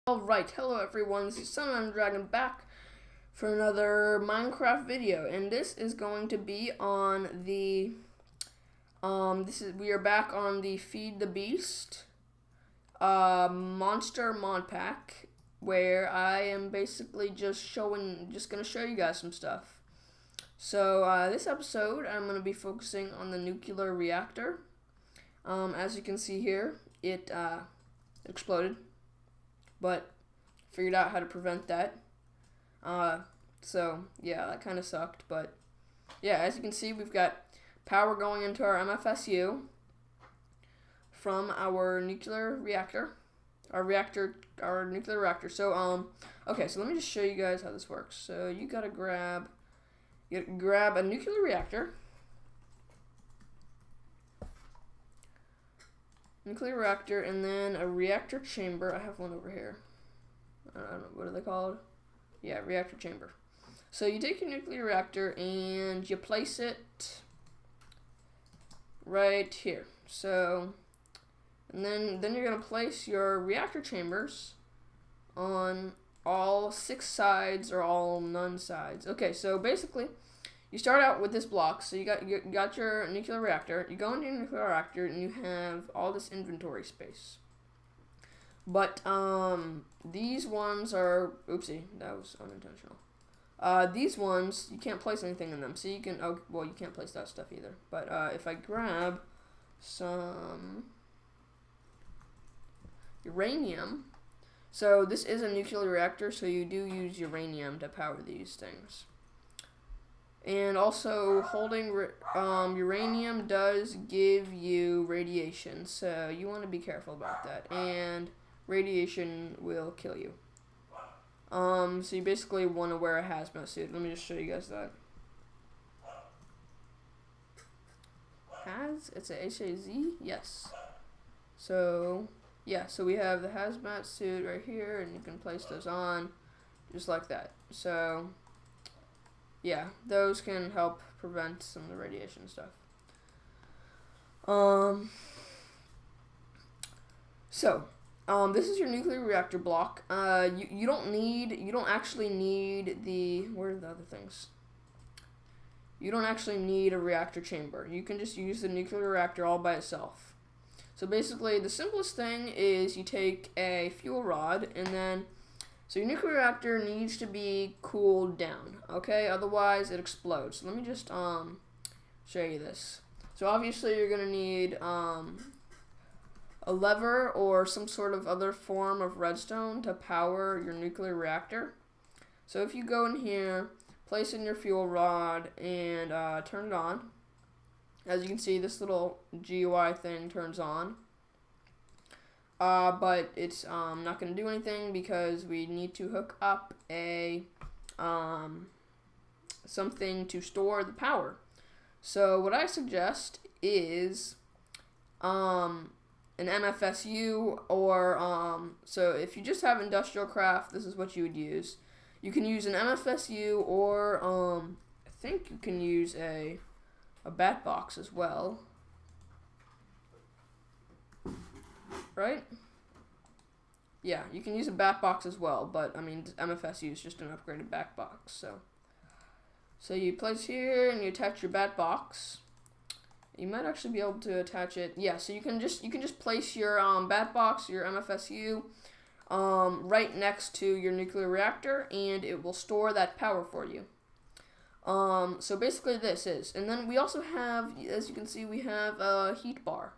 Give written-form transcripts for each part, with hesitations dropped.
Alright, hello everyone, this is SonOfAnEnderDragon back for another Minecraft video, and this is going to be on the, we are back on the Feed the Beast, monster mod pack, where I am basically just going to show you guys some stuff. So, this episode, I'm going to be focusing on the nuclear reactor. As you can see here, it, exploded. But figured out how to prevent that. So yeah, that kind of sucked. But yeah, as you can see, we've got power going into our MFSU from our nuclear reactor. Our nuclear reactor. So okay, so let me just show you guys how this works. So you gotta grab a nuclear reactor. Nuclear reactor, and then a reactor chamber. I have one over here. I don't know, what are they called? Yeah, reactor chamber. So you take your nuclear reactor and you place it right here. So, and then you're gonna place your reactor chambers on all 6 sides or all none sides. Okay, so basically, you start out with this block, so you got your nuclear reactor, you go into your nuclear reactor, and you have all this inventory space. But, these ones are, oopsie, that was unintentional. These ones, you can't place anything in them, so you can, oh, well, you can't place that stuff either. But, if I grab some uranium, so this is a nuclear reactor, so you do use uranium to power these things. And also, holding uranium does give you radiation, so you want to be careful about that. And radiation will kill you. So you basically want to wear a hazmat suit. Let me just show you guys that. It's a H-A-Z? Yes. So, yeah, so we have the hazmat suit right here, and you can place those on just like that. So yeah, those can help prevent some of the radiation stuff. This is your nuclear reactor block. You don't actually need where are the other things? You don't actually need a reactor chamber. You can just use the nuclear reactor all by itself. So basically, the simplest thing is you take a fuel rod, and then so your nuclear reactor needs to be cooled down, okay? Otherwise, it explodes. So let me just show you this. So obviously, you're gonna need a lever or some sort of other form of redstone to power your nuclear reactor. So if you go in here, place in your fuel rod, and turn it on, as you can see, this little GUI thing turns on. But it's not going to do anything because we need to hook up a something to store the power. So what I suggest is an MFSU, or so if you just have industrial craft, this is what you would use. You can use an MFSU, or I think you can use a bat box as well. Right? Yeah, you can use a bat box as well, but I mean, MFSU is just an upgraded bat box. So you place here and you attach your bat box. You might actually be able to attach it. Yeah, so you can just place your bat box, your MFSU, right next to your nuclear reactor, and it will store that power for you. So basically this is, and then we also have, as you can see, we have a heat bar.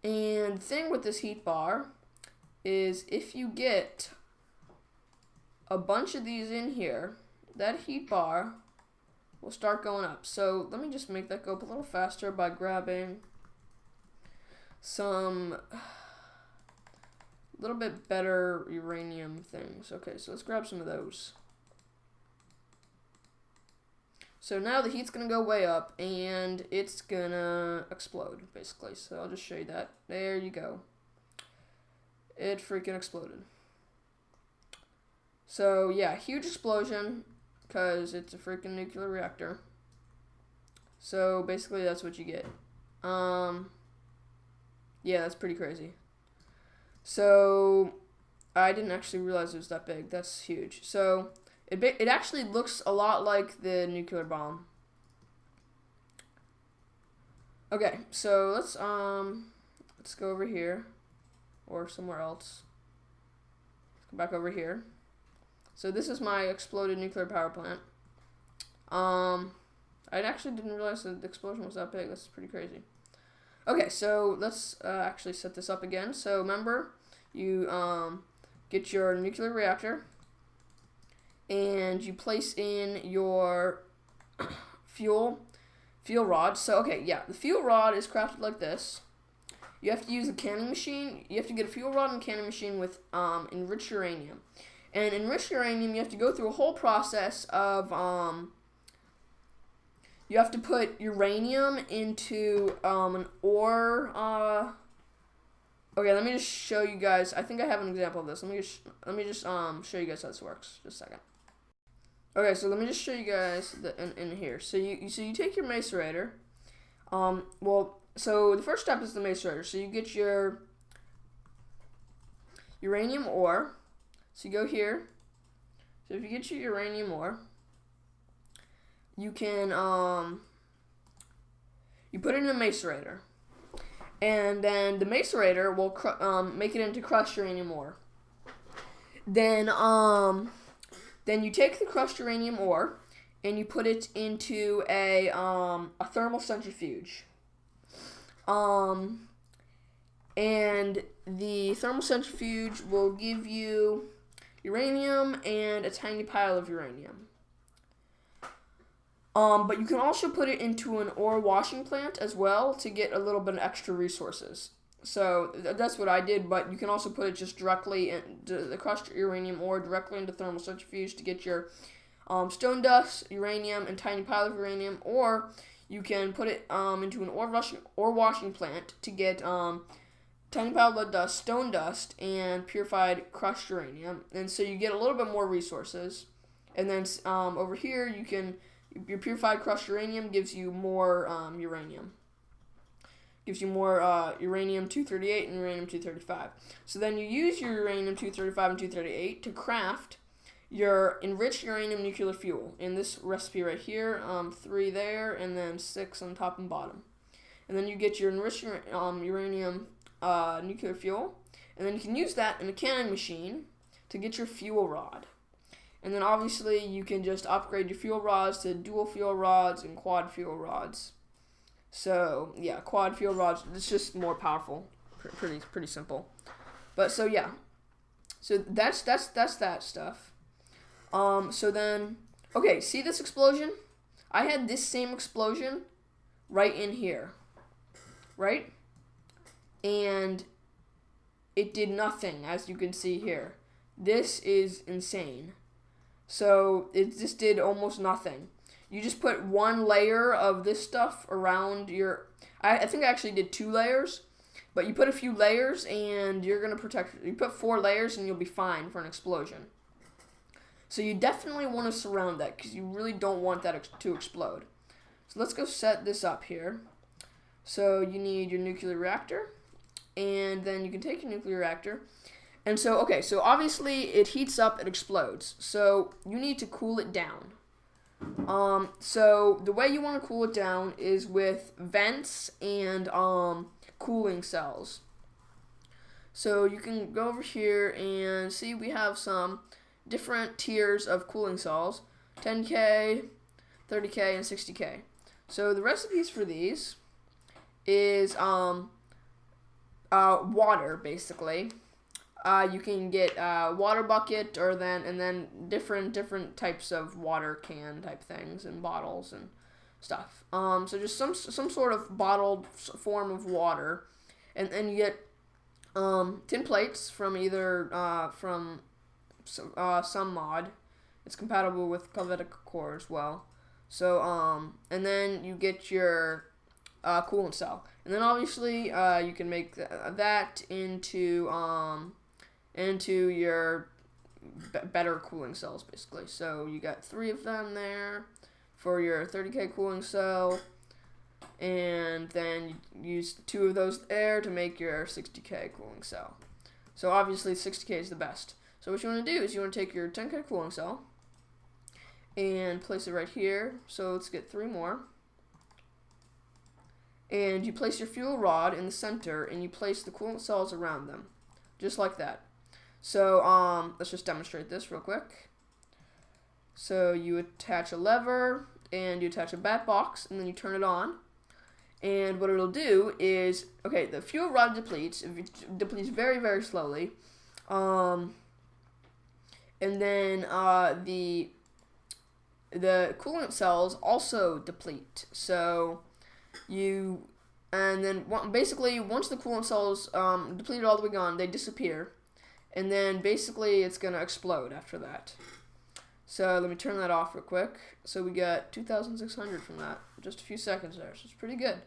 And the thing with this heat bar is if you get a bunch of these in here, that heat bar will start going up. So let me just make that go up a little faster by grabbing some little bit better uranium things. Okay, so let's grab some of those. So now the heat's going to go way up, and it's going to explode, basically. So I'll just show you that. There you go. It freaking exploded. So, yeah, huge explosion, because it's a freaking nuclear reactor. So, basically, that's what you get. Yeah, that's pretty crazy. So, I didn't actually realize it was that big. That's huge. So it actually looks a lot like the nuclear bomb. Okay, so let's go over here, or somewhere else. Let's go back over here. So this is my exploded nuclear power plant. I actually didn't realize that the explosion was that big. That's pretty crazy. Okay, so let's actually set this up again. So remember, you get your nuclear reactor, and you place in your fuel rod. So okay, yeah, the fuel rod is crafted like this. You have to use a canning machine. You have to get a fuel rod and canning machine with enriched uranium. And enriched uranium, you have to go through a whole process of you have to put uranium into an ore. Okay, let me just show you guys. I think I have an example of this. Let me just show you guys how this works. Just a second. Okay, so let me just show you guys in here. So you take your macerator. So the first step is the macerator. So you get your uranium ore. So you go here. So if you get your uranium ore, you can you put it in a macerator, and then the macerator will make it into crushed uranium ore. Then you take the crushed uranium ore and you put it into a thermal centrifuge. And the thermal centrifuge will give you uranium and a tiny pile of uranium. But you can also put it into an ore washing plant as well to get a little bit of extra resources. So that's what I did, but you can also put it just directly into the crushed uranium ore directly into thermal centrifuge to get your stone dust, uranium, and tiny pile of uranium, or you can put it into an ore washing plant to get tiny pile of lead dust, stone dust, and purified crushed uranium. And so you get a little bit more resources. And then over here, your purified crushed uranium gives you more uranium. Gives you more uranium-238 and uranium-235. So then you use your uranium-235 and 238 to craft your enriched uranium nuclear fuel in this recipe right here. 3 there, and then 6 on top and bottom. And then you get your enriched uranium nuclear fuel, and then you can use that in a canning machine to get your fuel rod. And then obviously you can just upgrade your fuel rods to dual fuel rods and quad fuel rods. So yeah, quad fuel rods, it's just more powerful. Pretty simple. But so yeah. So that's that stuff. So then, okay, see this explosion? I had this same explosion right in here. Right? And it did nothing, as you can see here. This is insane. So it just did almost nothing. You just put one layer of this stuff around your... I think I actually did 2 layers. But you put a few layers and you're going to protect... You put 4 layers and you'll be fine for an explosion. So you definitely want to surround that because you really don't want that to explode. So let's go set this up here. So you need your nuclear reactor. And then you can take your nuclear reactor. And so, okay, so obviously it heats up, it explodes. So you need to cool it down. So the way you want to cool it down is with vents and cooling cells. So you can go over here and see we have some different tiers of cooling cells. 10K, 30K, and 60K. So the recipes for these is water, basically. You can get water bucket and then different types of water can type things and bottles and stuff. So just some sort of bottled form of water, and you get tin plates from either some mod. It's compatible with Helvetica Core as well. So and then you get your coolant cell, and then obviously you can make that into your better cooling cells, basically. So you got 3 of them there for your 30K cooling cell, and then you use 2 of those there to make your 60K cooling cell. So obviously 60K is the best. So what you want to do is you want to take your 10K cooling cell and place it right here. So let's get 3 more. And you place your fuel rod in the center, and you place the coolant cells around them, just like that. So let's just demonstrate this real quick. So you attach a lever, and you attach a bat box, and then you turn it on. And what it'll do is, okay, the fuel rod depletes. It depletes very, very slowly. And then the coolant cells also deplete. So and then basically once the coolant cells depleted all the way gone, they disappear, and then basically it's gonna explode after that. So let me turn that off real quick. So we got 2,600 from that, just a few seconds there, so it's pretty good.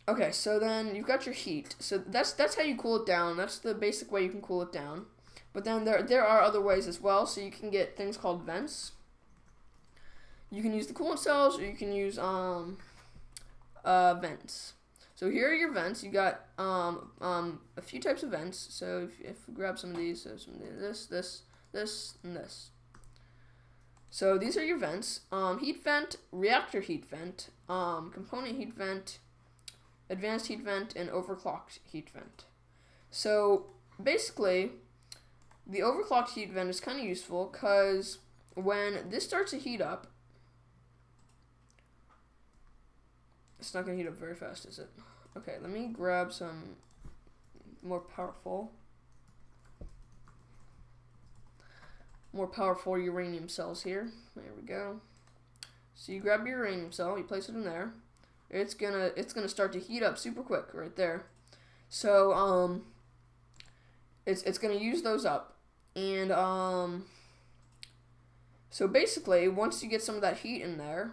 Okay, so then you've got your heat. So that's how you cool it down. That's the basic way you can cool it down. But then there are other ways as well. So you can get things called vents. You can use the coolant cells, or you can use vents. So here are your vents. You got a few types of vents. So if we grab some of these, so some of this, and this. So these are your vents: heat vent, reactor heat vent, component heat vent, advanced heat vent, and overclocked heat vent. So basically, the overclocked heat vent is kind of useful because when this starts to heat up, it's not going to heat up very fast, is it? Okay, let me grab some more powerful uranium cells here. There we go. So you grab your uranium cell, you place it in there. It's gonna start to heat up super quick right there. So it's gonna use those up, and so basically once you get some of that heat in there,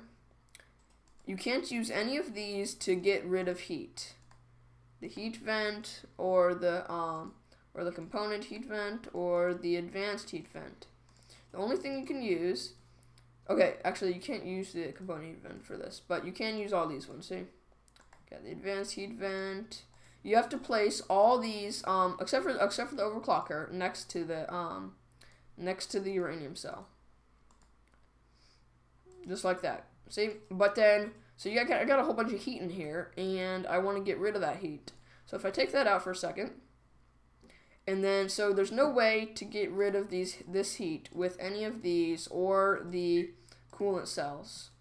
you can't use any of these to get rid of heat. The heat vent, or the component heat vent, or the advanced heat vent. The only thing you can use, okay, actually you can't use the component heat vent for this, but you can use all these ones. See, got the advanced heat vent. You have to place all these, except for the overclocker, next to the uranium cell, just like that. See, but then, so I got a whole bunch of heat in here, and I want to get rid of that heat. So if I take that out for a second, and then, so there's no way to get rid of this heat with any of these or the coolant cells.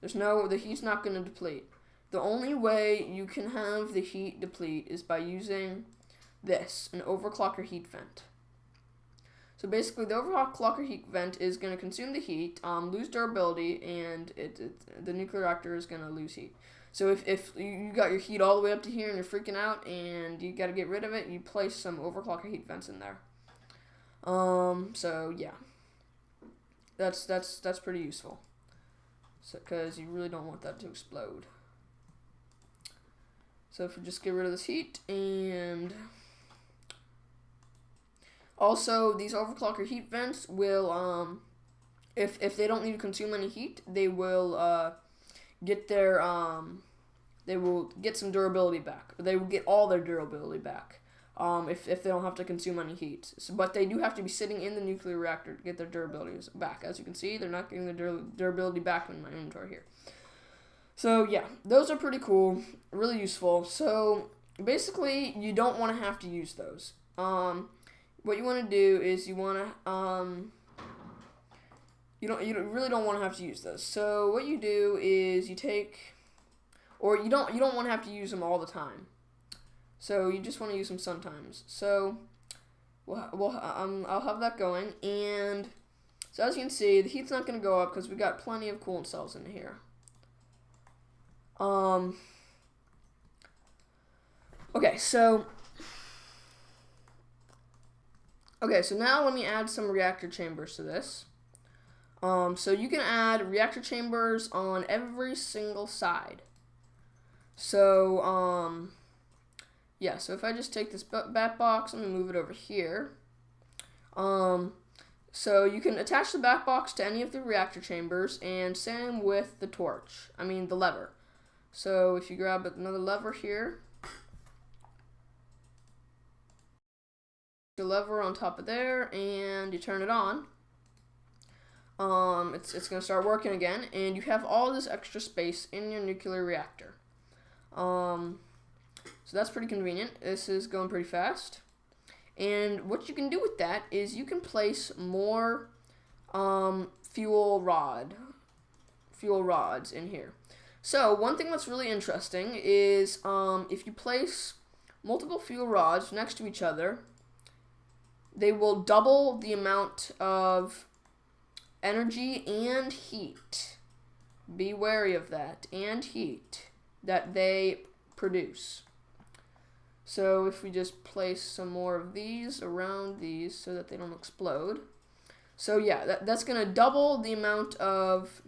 The heat's not going to deplete. The only way you can have the heat deplete is by using this, an overclocker heat vent. So basically, the overclocker heat vent is going to consume the heat, lose durability, and the nuclear reactor is going to lose heat. So if you got your heat all the way up to here and you're freaking out and you got to get rid of it, you place some overclocker heat vents in there. So yeah, that's pretty useful. So because you really don't want that to explode. So if we just get rid of this heat, and also these overclocker heat vents will if they don't need to consume any heat, they will get some durability back. They will get all their durability back if they don't have to consume any heat. So, but they do have to be sitting in the nuclear reactor to get their durability back. As you can see, they're not getting their durability back in my inventory here. So yeah, those are pretty cool, really useful. So basically, you don't want to have to use those. What you want to do is you want to you really don't want to have to use those. So what you do is you take, or you don't want to have to use them all the time. So you just want to use them sometimes. So I'll have that going, and so as you can see, the heat's not going to go up because we got plenty of coolant cells in here. Okay, so now let me add some reactor chambers to this. So you can add reactor chambers on every single side. So, yeah, so if I just take this bat box, let me move it over here. So you can attach the bat box to any of the reactor chambers, and same with the lever. So if you grab another lever here, your lever on top of there, and you turn it on. It's gonna start working again, and you have all this extra space in your nuclear reactor. So that's pretty convenient. This is going pretty fast. And what you can do with that is you can place more fuel rods in here. So one thing that's really interesting is if you place multiple fuel rods next to each other, they will double the amount of energy and heat. Be wary of that. And heat that they produce. So if we just place some more of these around these so that they don't explode. So yeah, that's going to double the amount of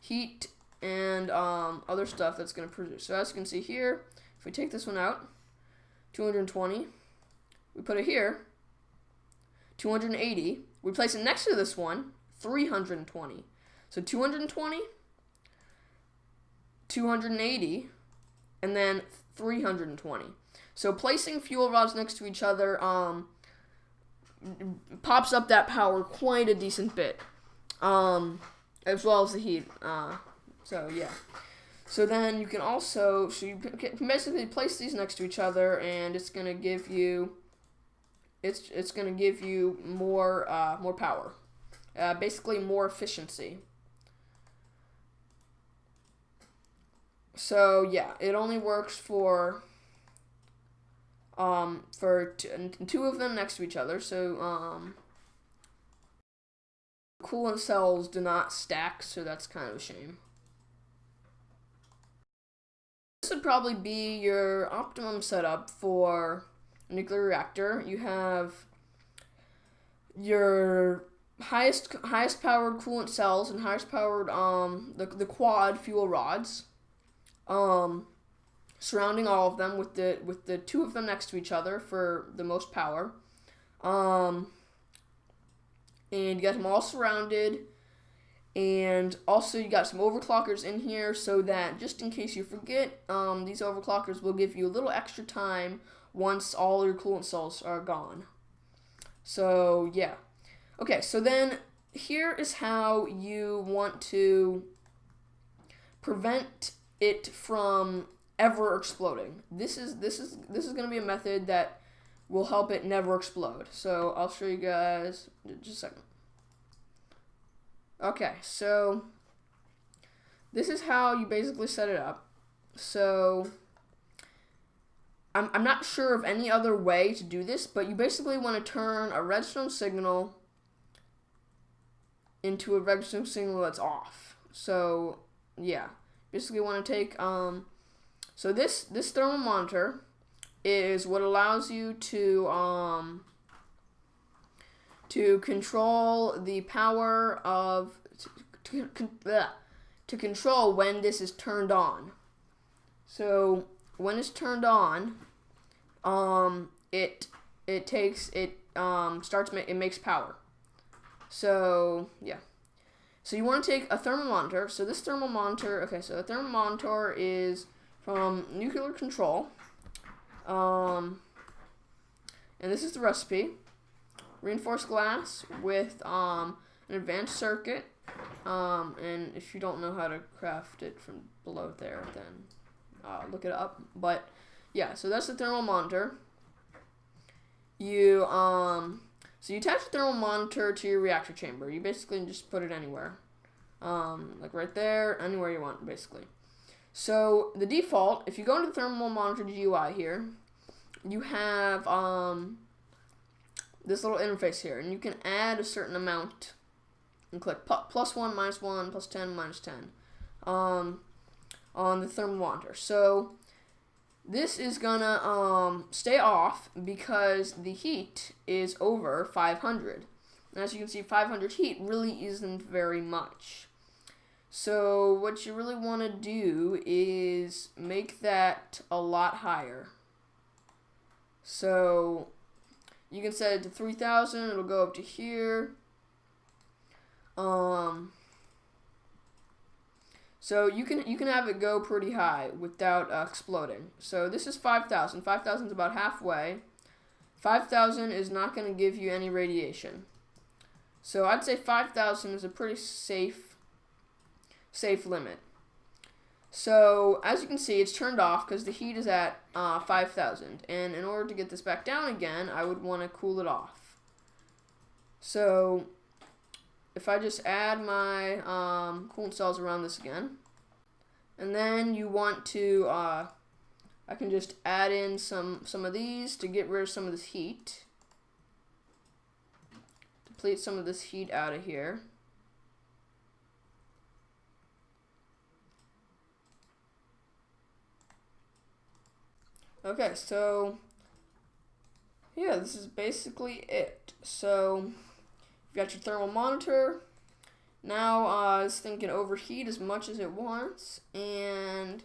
heat and other stuff that's going to produce. So as you can see here, if we take this one out, 220, we put it here, 280, we place it next to this one, 320. So 220, 280, and then 320. So placing fuel rods next to each other pops up that power quite a decent bit, as well as the heat. So yeah. So then you can also, so you can basically place these next to each other, and it's gonna give you, it's gonna give you more power, basically more efficiency. So yeah, it only works for two of them next to each other. So coolant cells do not stack, so that's kind of a shame. This would probably be your optimum setup for a nuclear reactor. You have your highest powered coolant cells and highest powered the quad fuel rods. Surrounding all of them with the two of them next to each other for the most power. And you got them all surrounded, and also you got some overclockers in here so that just in case you forget, these overclockers will give you a little extra time once all your coolant cells are gone. So yeah. Okay, so then here is how you want to prevent it from ever exploding. This is going to be a method that will help it never explode. So I'll show you guys in just a second. Okay, so this is how you basically set it up. So I'm not sure of any other way to do this, but you basically want to turn a redstone signal into a redstone signal that's off. So yeah, basically want to take so this thermal monitor is what allows you to control the power of to control when this is turned on. So when it's turned on, it makes power. So yeah. So you want to take a thermal monitor. So this thermal monitor, okay, so the thermal monitor is from Nuclear Control. And this is the recipe. Reinforced glass with an advanced circuit. And if you don't know how to craft it from below there, then look it up. But yeah, so that's the thermal monitor. So you attach the thermal monitor to your reactor chamber. You basically just put it anywhere. Like right there, anywhere you want, basically. So the default, if you go into the thermal monitor GUI here, you have this little interface here, and you can add a certain amount and click +1, -1, +10, -10 on the thermal monitor. So this is gonna stay off because the heat is over 500. And as you can see, 500 heat really isn't very much. So what you really want to do is make that a lot higher. So you can set it to 3000. It'll go up to here. So you can have it go pretty high without exploding. So this is 5,000. 5,000 is about halfway. 5,000 is not going to give you any radiation. So I'd say 5,000 is a pretty safe limit. So as you can see, it's turned off because the heat is at 5,000. And in order to get this back down again, I would want to cool it off. So if I just add my coolant cells around this again, and then you want to, I can just add in some of these to get rid of some of this heat. Deplete some of this heat out of here. Okay, so yeah, this is basically it. So you've got your thermal monitor. Now this thing can overheat as much as it wants, and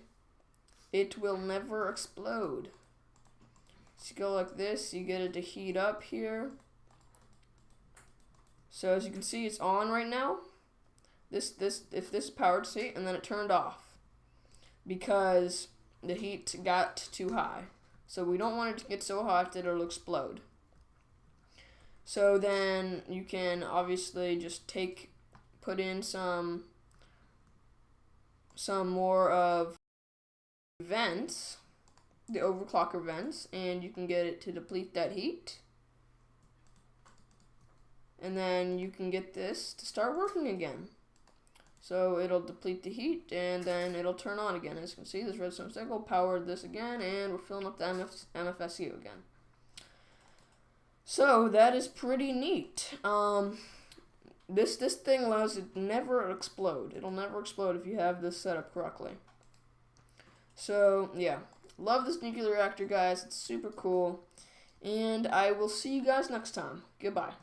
it will never explode. So you go like this, you get it to heat up here. So as you can see, it's on right now. If this powered, see, and then it turned off because the heat got too high. So we don't want it to get so hot that it'll explode. So then you can obviously just put in some more of vents, the overclocker vents, and you can get it to deplete that heat. And then you can get this to start working again. So it'll deplete the heat, and then it'll turn on again. As you can see, this redstone cycle powered this again, and we're filling up the MFSU again. So that is pretty neat. This thing allows it to never explode. It'll never explode if you have this set up correctly. So yeah, love this nuclear reactor, guys. It's super cool, and I will see you guys next time. Goodbye.